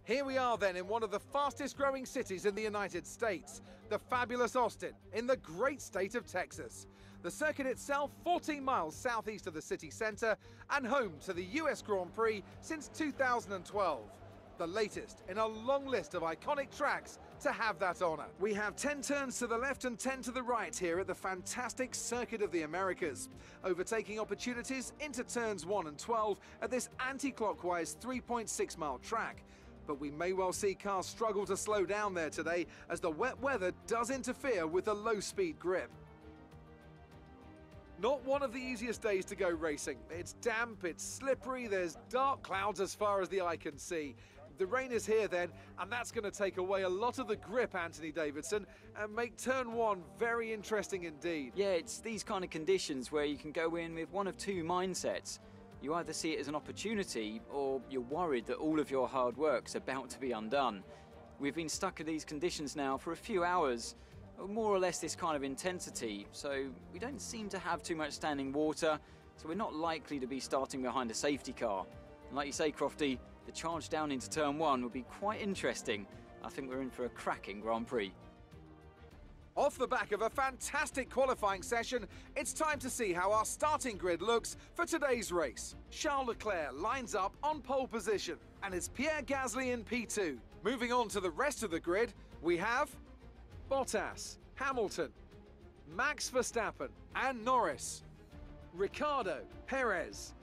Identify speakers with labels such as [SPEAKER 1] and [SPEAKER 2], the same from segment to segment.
[SPEAKER 1] Here we are then in one of the fastest growing cities in the United States, the fabulous Austin, in the great state of Texas. The circuit itself 14 miles southeast of the city centre and home to the US Grand Prix since 2012. The latest in a long list of iconic tracks to have that honour. We have 10 turns to the left and 10 to the right here at the fantastic Circuit of the Americas. Overtaking opportunities into turns 1 and 12 at this anti-clockwise 3.6 mile track. But we may well see cars struggle to slow down there today as the wet weather does interfere with the low-speed grip. Not one of the easiest days to go racing. It's damp, it's slippery, there's dark clouds as far as the eye can see. The rain is here then, and that's going to take away a lot of the grip, Anthony Davidson, and make turn 1 very interesting indeed.
[SPEAKER 2] Yeah, it's these kind of conditions where you can go in with one of two mindsets. You either see it as an opportunity, or you're worried that all of your hard work's about to be undone. We've been stuck in these conditions now for a few hours, more or less this kind of intensity, so we don't seem to have too much standing water, so we're not likely to be starting behind a safety car. And like you say, Crofty, the charge down into turn 1 would be quite interesting. I think we're in for a cracking Grand Prix.
[SPEAKER 1] Off the back of a fantastic qualifying session, it's time to see how our starting grid looks for today's race. Charles Leclerc lines up on pole position, and it's Pierre Gasly in P2. Moving on to the rest of the grid, we have Bottas, Hamilton, Max Verstappen and Norris, Ricciardo, Perez,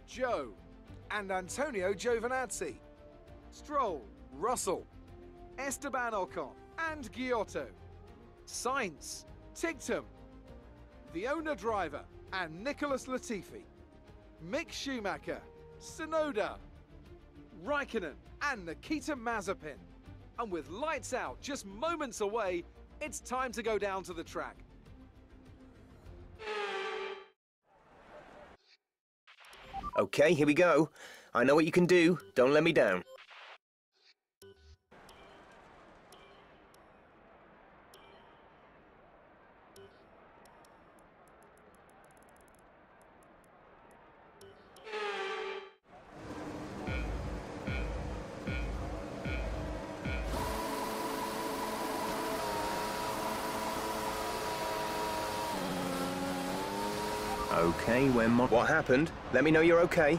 [SPEAKER 1] Joe and Antonio Giovinazzi, Stroll, Russell, Esteban Ocon and Giotto, Sainz, Tictum, the owner driver and Nicholas Latifi, Mick Schumacher, Tsunoda, Raikkonen and Nikita Mazepin. And with lights out just moments away, it's time to go down to the track.
[SPEAKER 3] Okay, here we go. I know what you can do. Don't let me down. Okay, what happened? Let me know you're okay.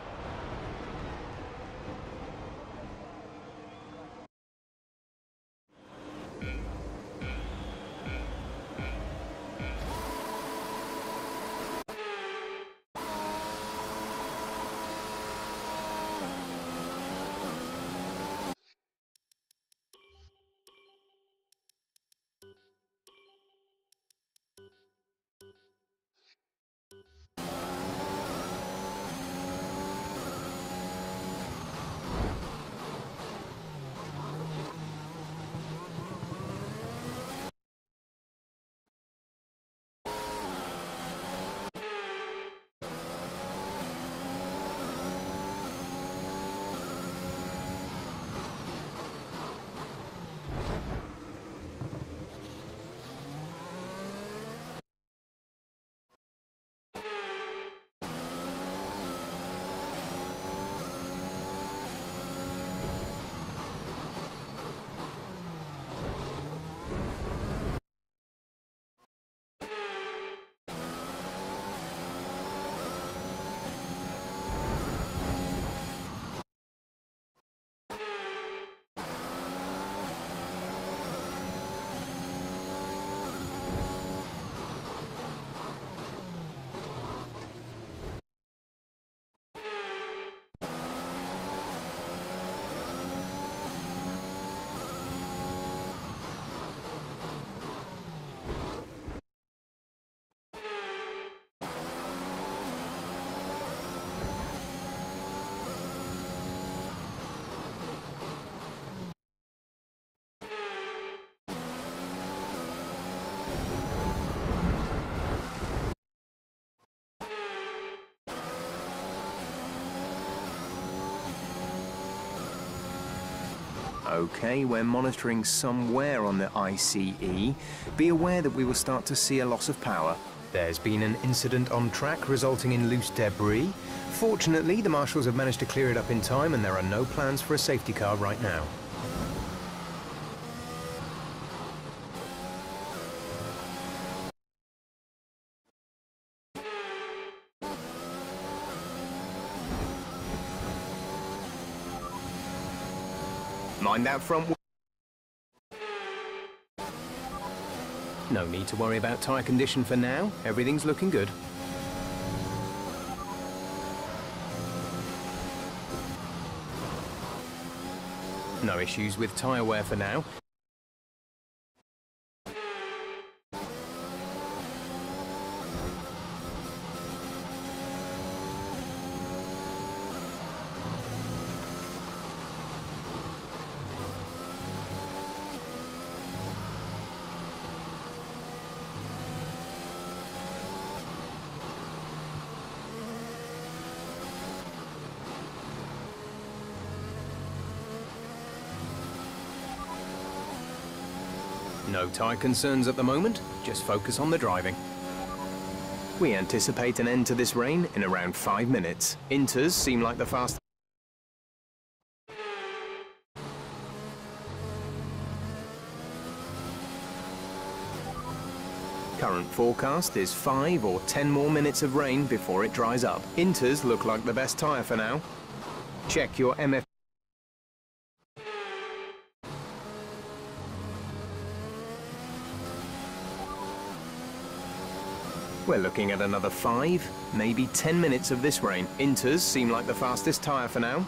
[SPEAKER 3] Okay, we're monitoring somewhere on the ICE. Be aware that we will start to see a loss of power. There's been an incident on track resulting in loose debris. Fortunately, the marshals have managed to clear it up in time and there are no plans for a safety car right now. Mind that front wheel. No need to worry about tyre condition for now. Everything's looking good. No issues with tyre wear for now. No tyre concerns at the moment, just focus on the driving. We anticipate an end to this rain in around 5 minutes. Inters seem like the fast. Current forecast is 5 or 10 more minutes of rain before it dries up. Inters look like the best tyre for now. Check your MF. We're looking at another 5, maybe 10 minutes of this rain. Inters seem like the fastest tyre for now.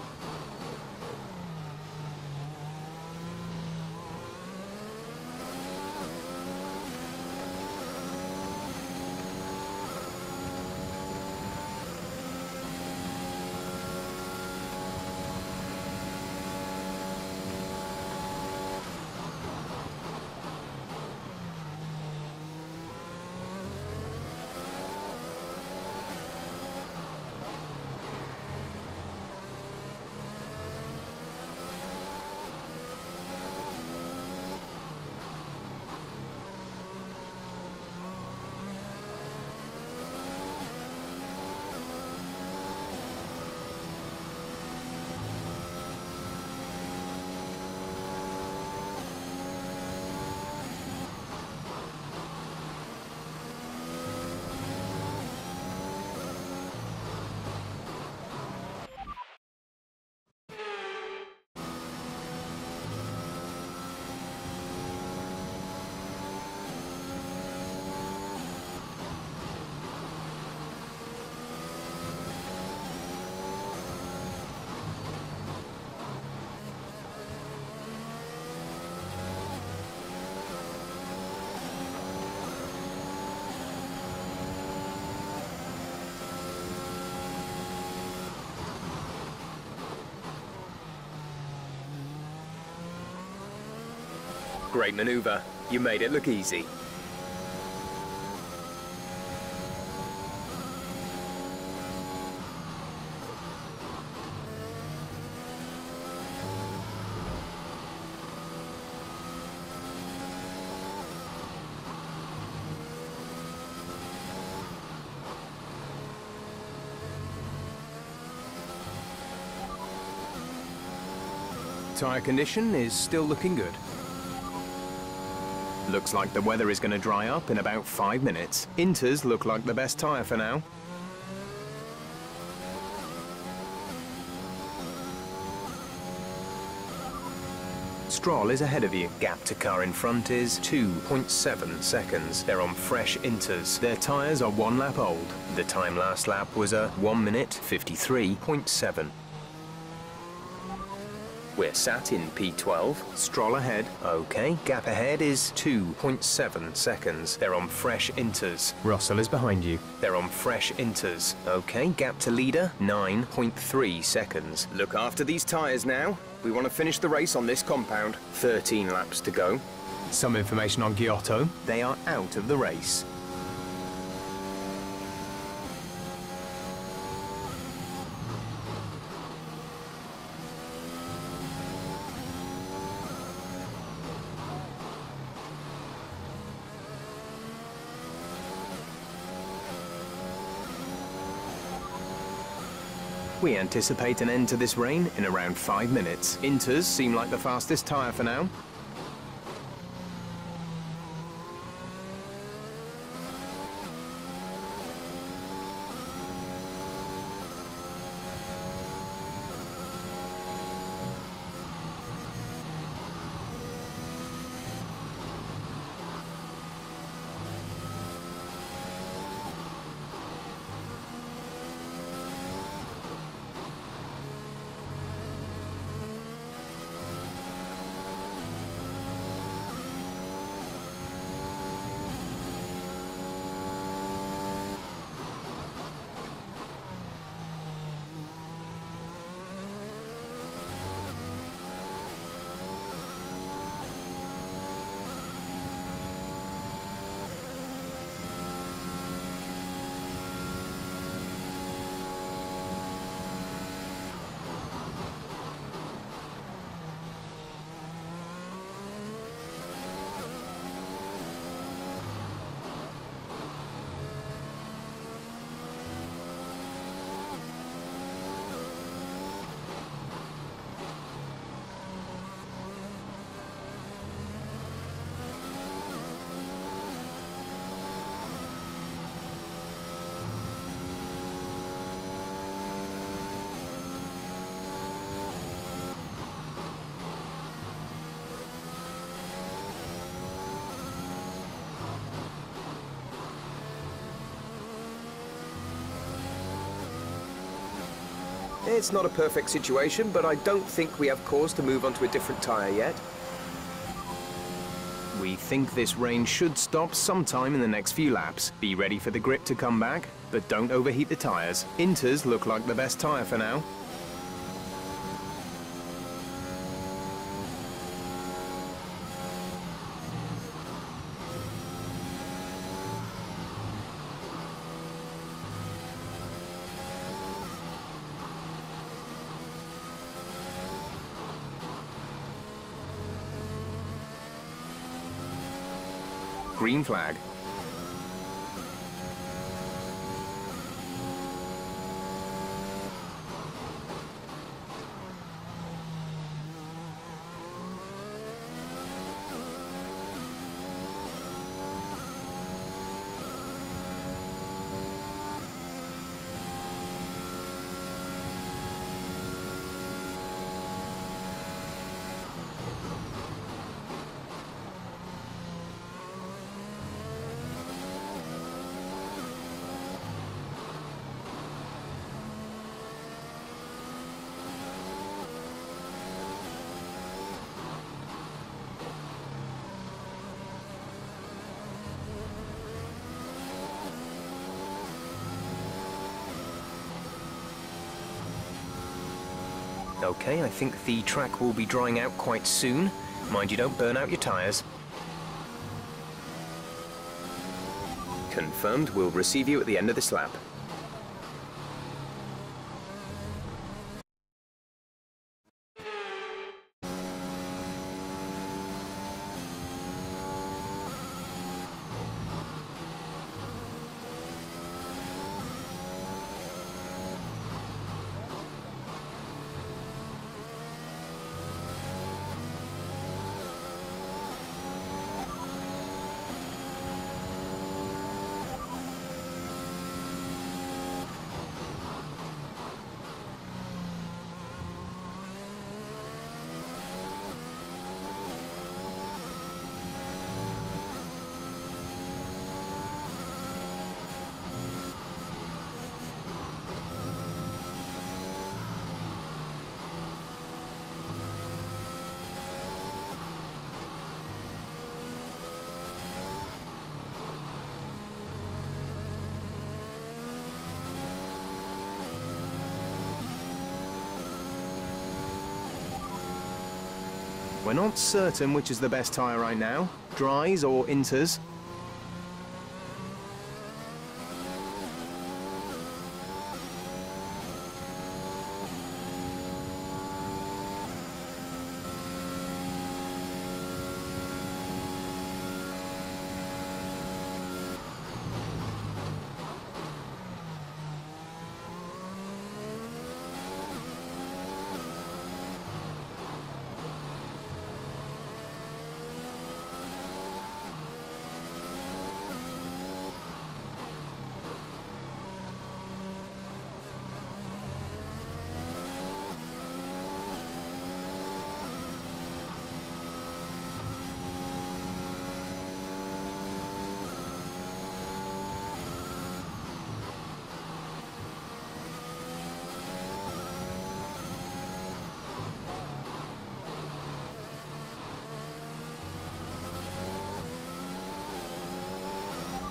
[SPEAKER 3] Great manoeuvre. You made it look easy. Tyre condition is still looking good. Looks like the weather is going to dry up in about 5 minutes. Inters look like the best tyre for now. Stroll is ahead of you. Gap to car in front is 2.7 seconds. They're on fresh inters. Their tyres are 1 lap old. The time last lap was a 1 minute 53.7. We're sat in P12. Stroll ahead. Okay, gap ahead is 2.7 seconds. They're on fresh inters. Russell is behind you. They're on fresh inters. Okay, gap to leader, 9.3 seconds. Look after these tyres now. We want to finish the race on this compound. 13 laps to go. Some information on Giotto. They are out of the race. We anticipate an end to this rain in around 5 minutes. Inters seem like the fastest tyre for now. It's not a perfect situation, but I don't think we have cause to move on to a different tyre yet. We think this rain should stop sometime in the next few laps. Be ready for the grip to come back, but don't overheat the tyres. Inters look like the best tyre for now. Green flag. Okay, I think the track will be drying out quite soon. Mind you don't burn out your tyres. Confirmed, we'll receive you at the end of this lap. We're not certain which is the best tyre right now, dries or inters.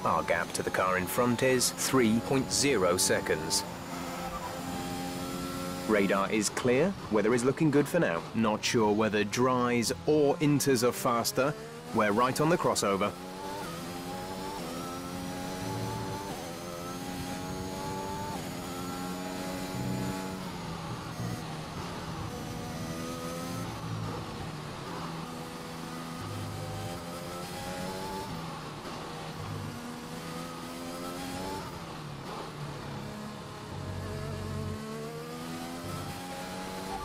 [SPEAKER 3] Our gap to the car in front is 3.0 seconds. Radar is clear, weather is looking good for now. Not sure whether dries or inters are faster. We're right on the crossover.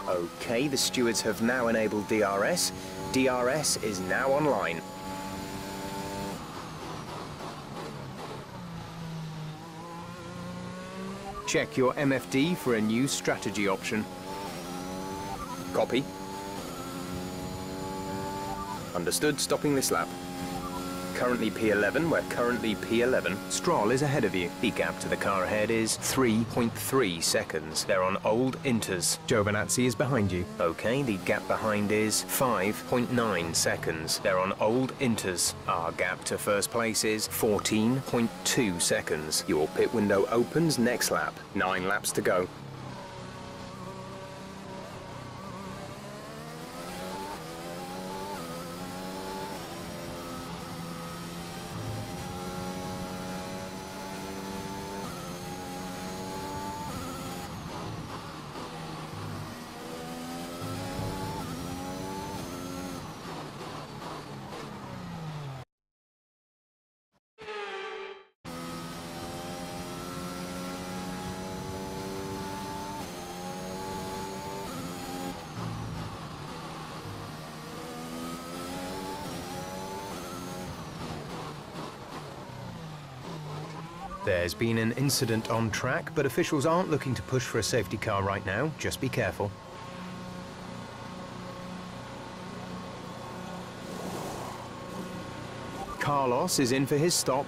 [SPEAKER 3] Okay, the stewards have now enabled DRS. DRS is now online. Check your MFD for a new strategy option. Copy. Understood, stopping this lap. Currently P11, we're currently P11. Stroll is ahead of you. The gap to the car ahead is 3.3 seconds. They're on old inters. Giovinazzi is behind you. Okay, the gap behind is 5.9 seconds. They're on old inters. Our gap to first place is 14.2 seconds. Your pit window opens next lap. 9 laps to go. There's been an incident on track, but officials aren't looking to push for a safety car right now. Just be careful. Carlos is in for his stop.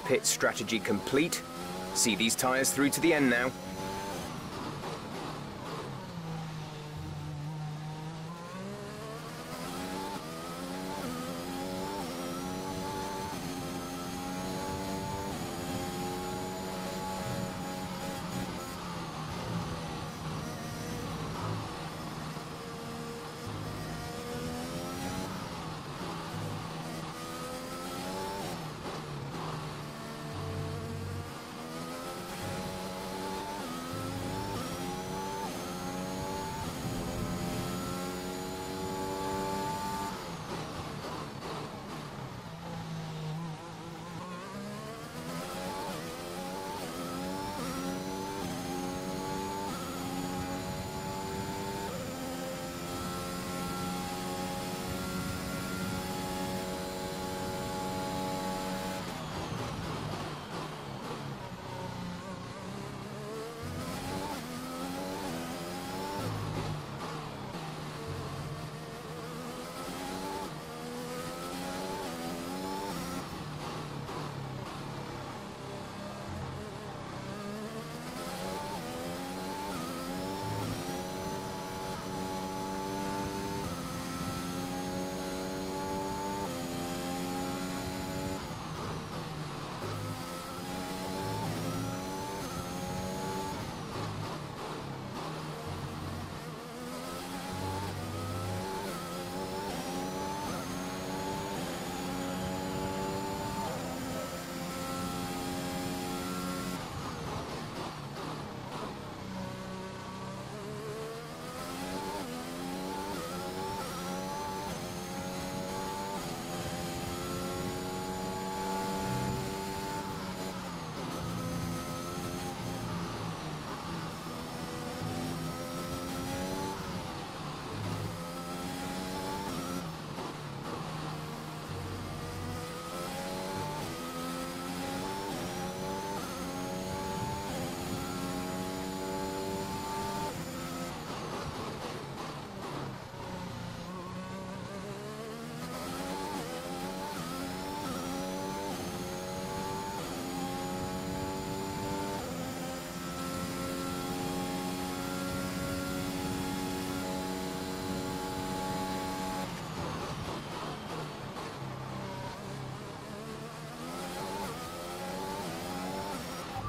[SPEAKER 3] Pit strategy complete. See these tyres through to the end now.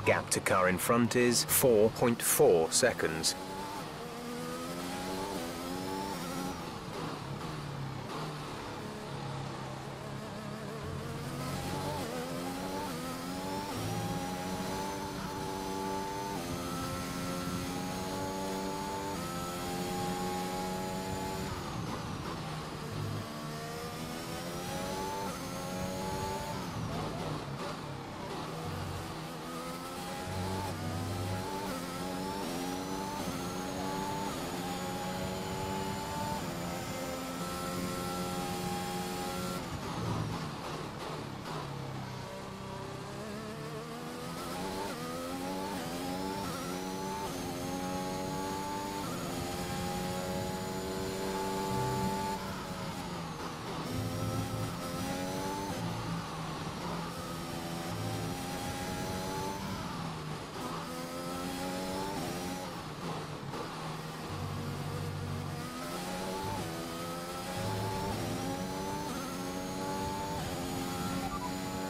[SPEAKER 3] Gap to car in front is 4.4 seconds.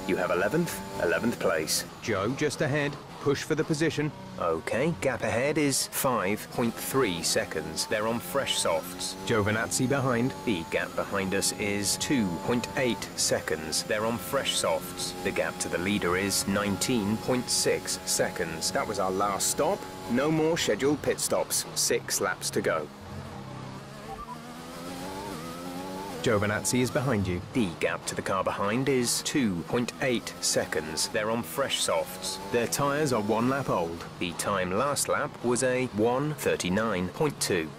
[SPEAKER 3] You have 11th place. Joe just ahead. Push for the position. Okay, gap ahead is 5.3 seconds. They're on fresh softs. Giovinazzi behind. The gap behind us is 2.8 seconds. They're on fresh softs. The gap to the leader is 19.6 seconds. That was our last stop. No more scheduled pit stops. 6 laps to go. Giovinazzi is behind you. The gap to the car behind is 2.8 seconds. They're on fresh softs. Their tyres are 1 lap old. The time last lap was a 1:39.2.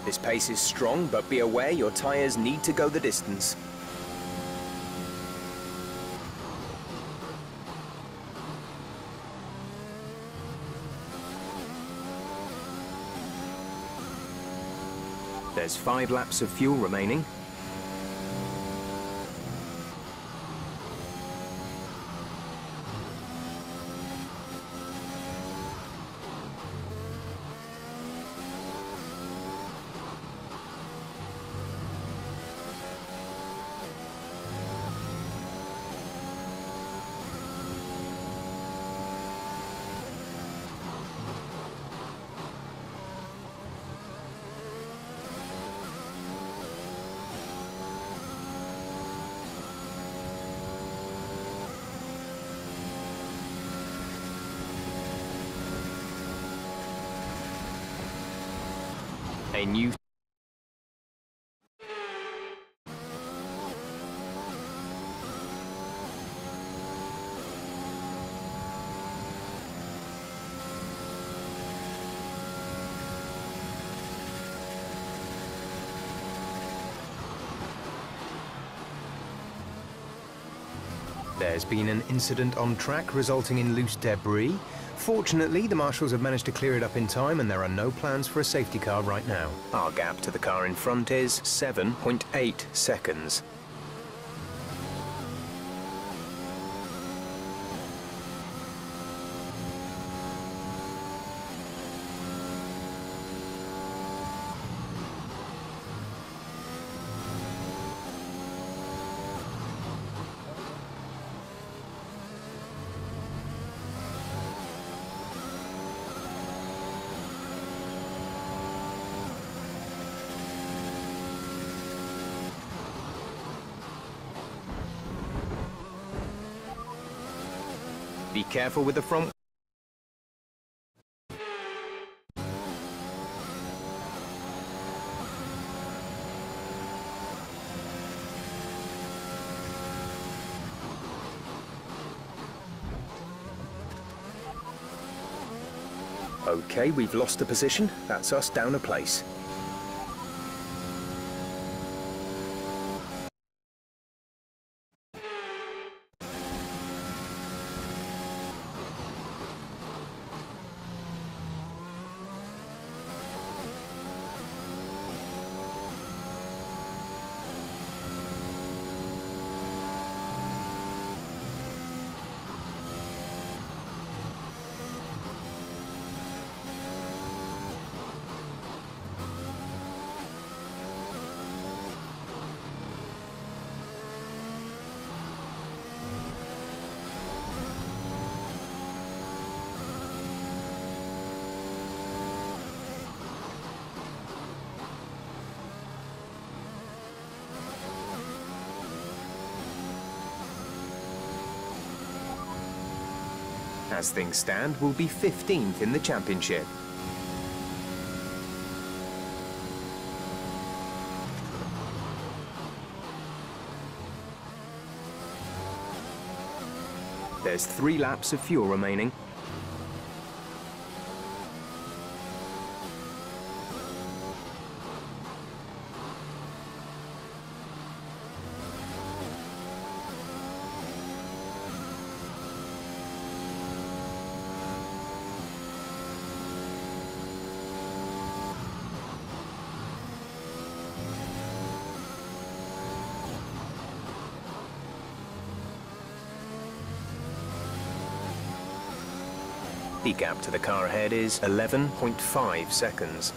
[SPEAKER 3] This pace is strong, but be aware your tyres need to go the distance. There's 5 laps of fuel remaining. A new There's been an incident on track resulting in loose debris. Fortunately, the marshals have managed to clear it up in time and there are no plans for a safety car right now. Our gap to the car in front is 7.8 seconds. Be careful with the front. Okay, we've lost the position. That's us down a place. As things stand, we'll be 15th in the championship. There's 3 laps of fuel remaining. The gap to the car ahead is 11.5 seconds.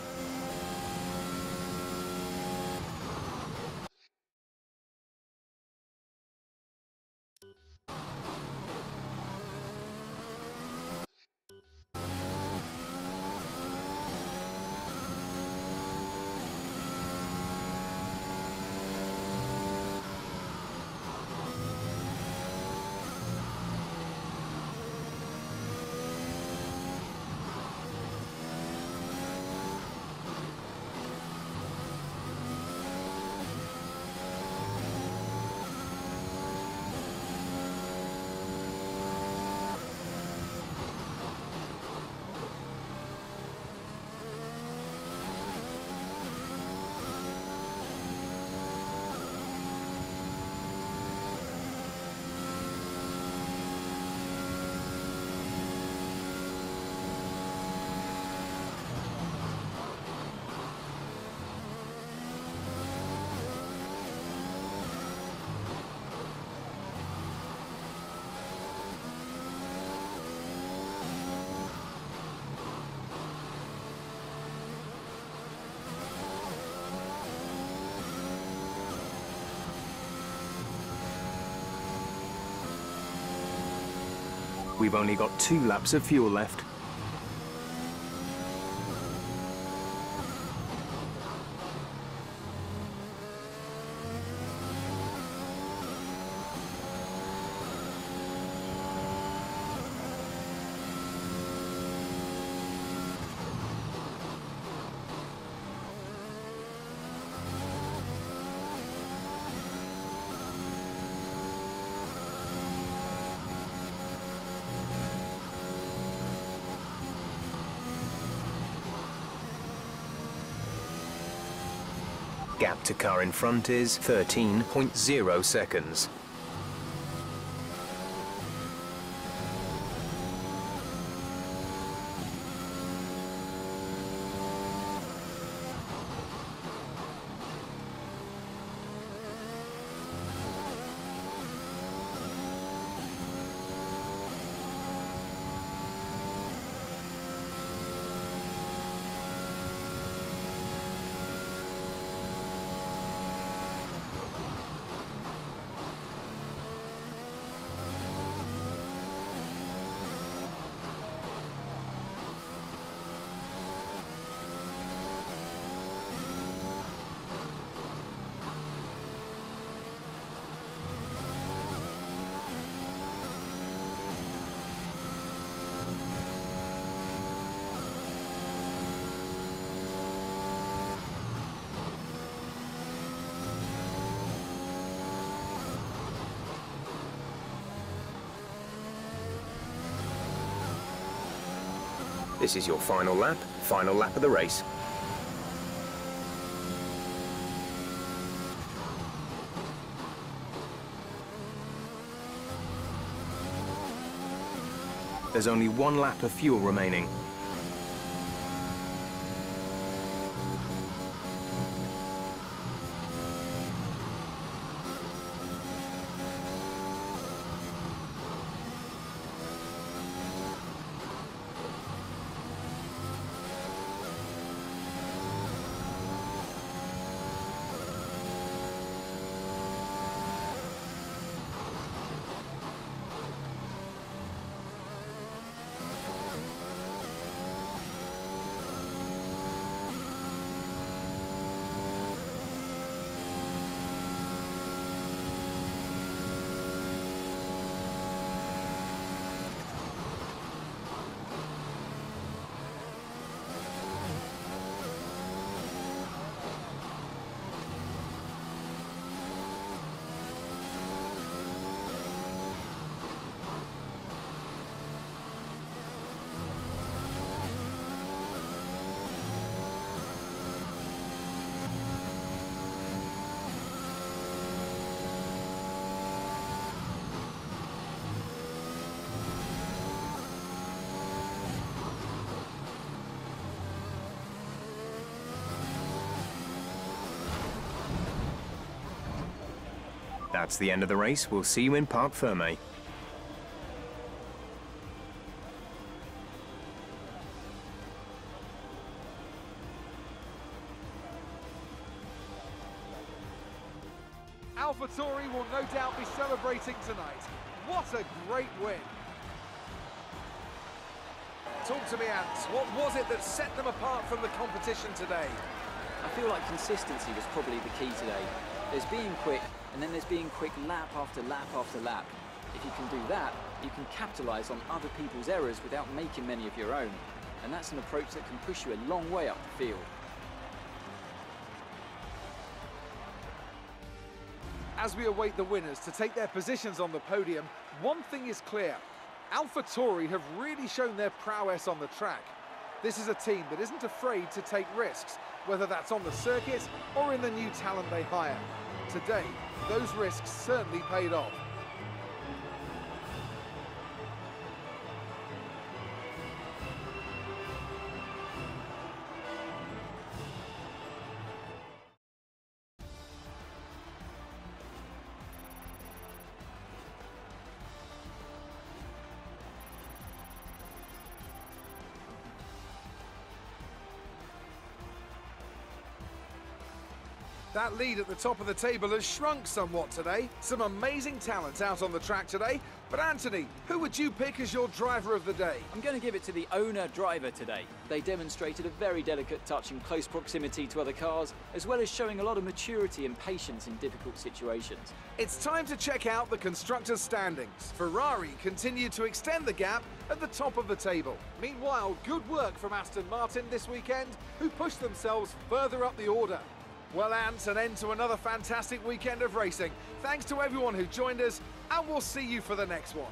[SPEAKER 3] We've only got 2 laps of fuel left. Gap to car in front is 13.0 seconds. This is your final lap of the race. There's only 1 lap of fuel remaining. That's the end of the race. We'll see you in Parc Fermé.
[SPEAKER 1] AlphaTauri will no doubt be celebrating tonight. What a great win. Talk to me, Ants. What was it that set them apart from the competition today?
[SPEAKER 2] I feel like consistency was probably the key today. There's being quick, and then there's being quick lap after lap after lap. If you can do that, you can capitalise on other people's errors without making many of your own. And that's an approach that can push you a long way up the field.
[SPEAKER 1] As we await the winners to take their positions on the podium, one thing is clear. AlphaTauri have really shown their prowess on the track. This is a team that isn't afraid to take risks, whether that's on the circuit or in the new talent they hire. Today, those risks certainly paid off. That lead at the top of the table has shrunk somewhat today. Some amazing talent out on the track today. But Anthony, who would you pick as your driver of the day?
[SPEAKER 2] I'm going to give it to the owner-driver today. They demonstrated a very delicate touch in close proximity to other cars, as well as showing a lot of maturity and patience in difficult situations.
[SPEAKER 1] It's time to check out the constructors' standings. Ferrari continued to extend the gap at the top of the table. Meanwhile, good work from Aston Martin this weekend, who pushed themselves further up the order. Well, Ant, an end to another fantastic weekend of racing. Thanks to everyone who joined us, and we'll see you for the next one.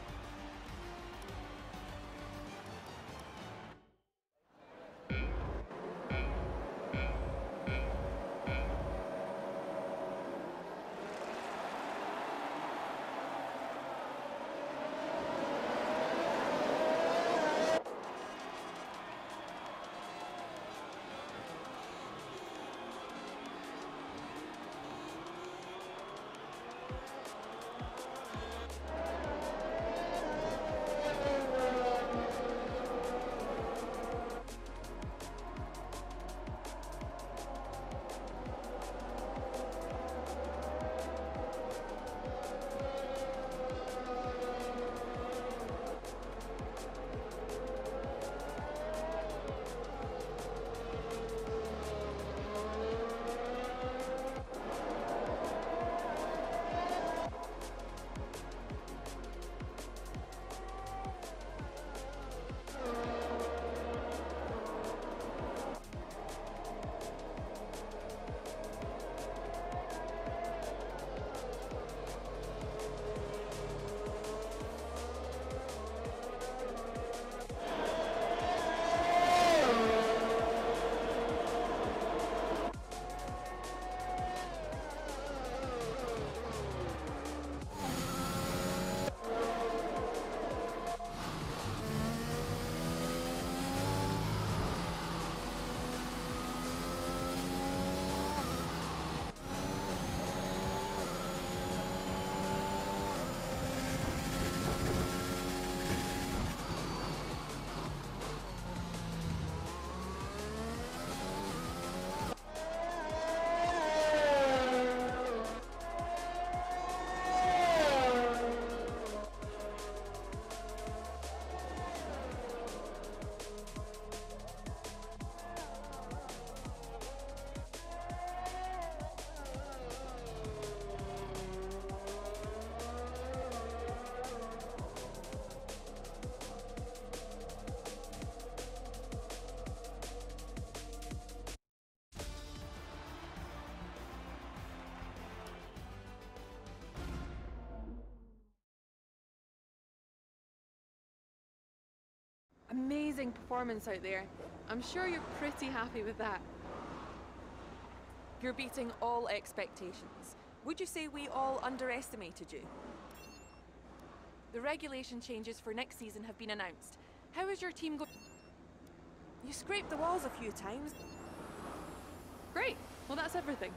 [SPEAKER 4] Amazing performance out there. I'm sure you're pretty happy with that. You're beating all expectations. Would you say we all underestimated you? The regulation changes for next season have been announced. How is your team going?
[SPEAKER 5] You scraped the walls a few times.
[SPEAKER 4] Great. Well, that's everything.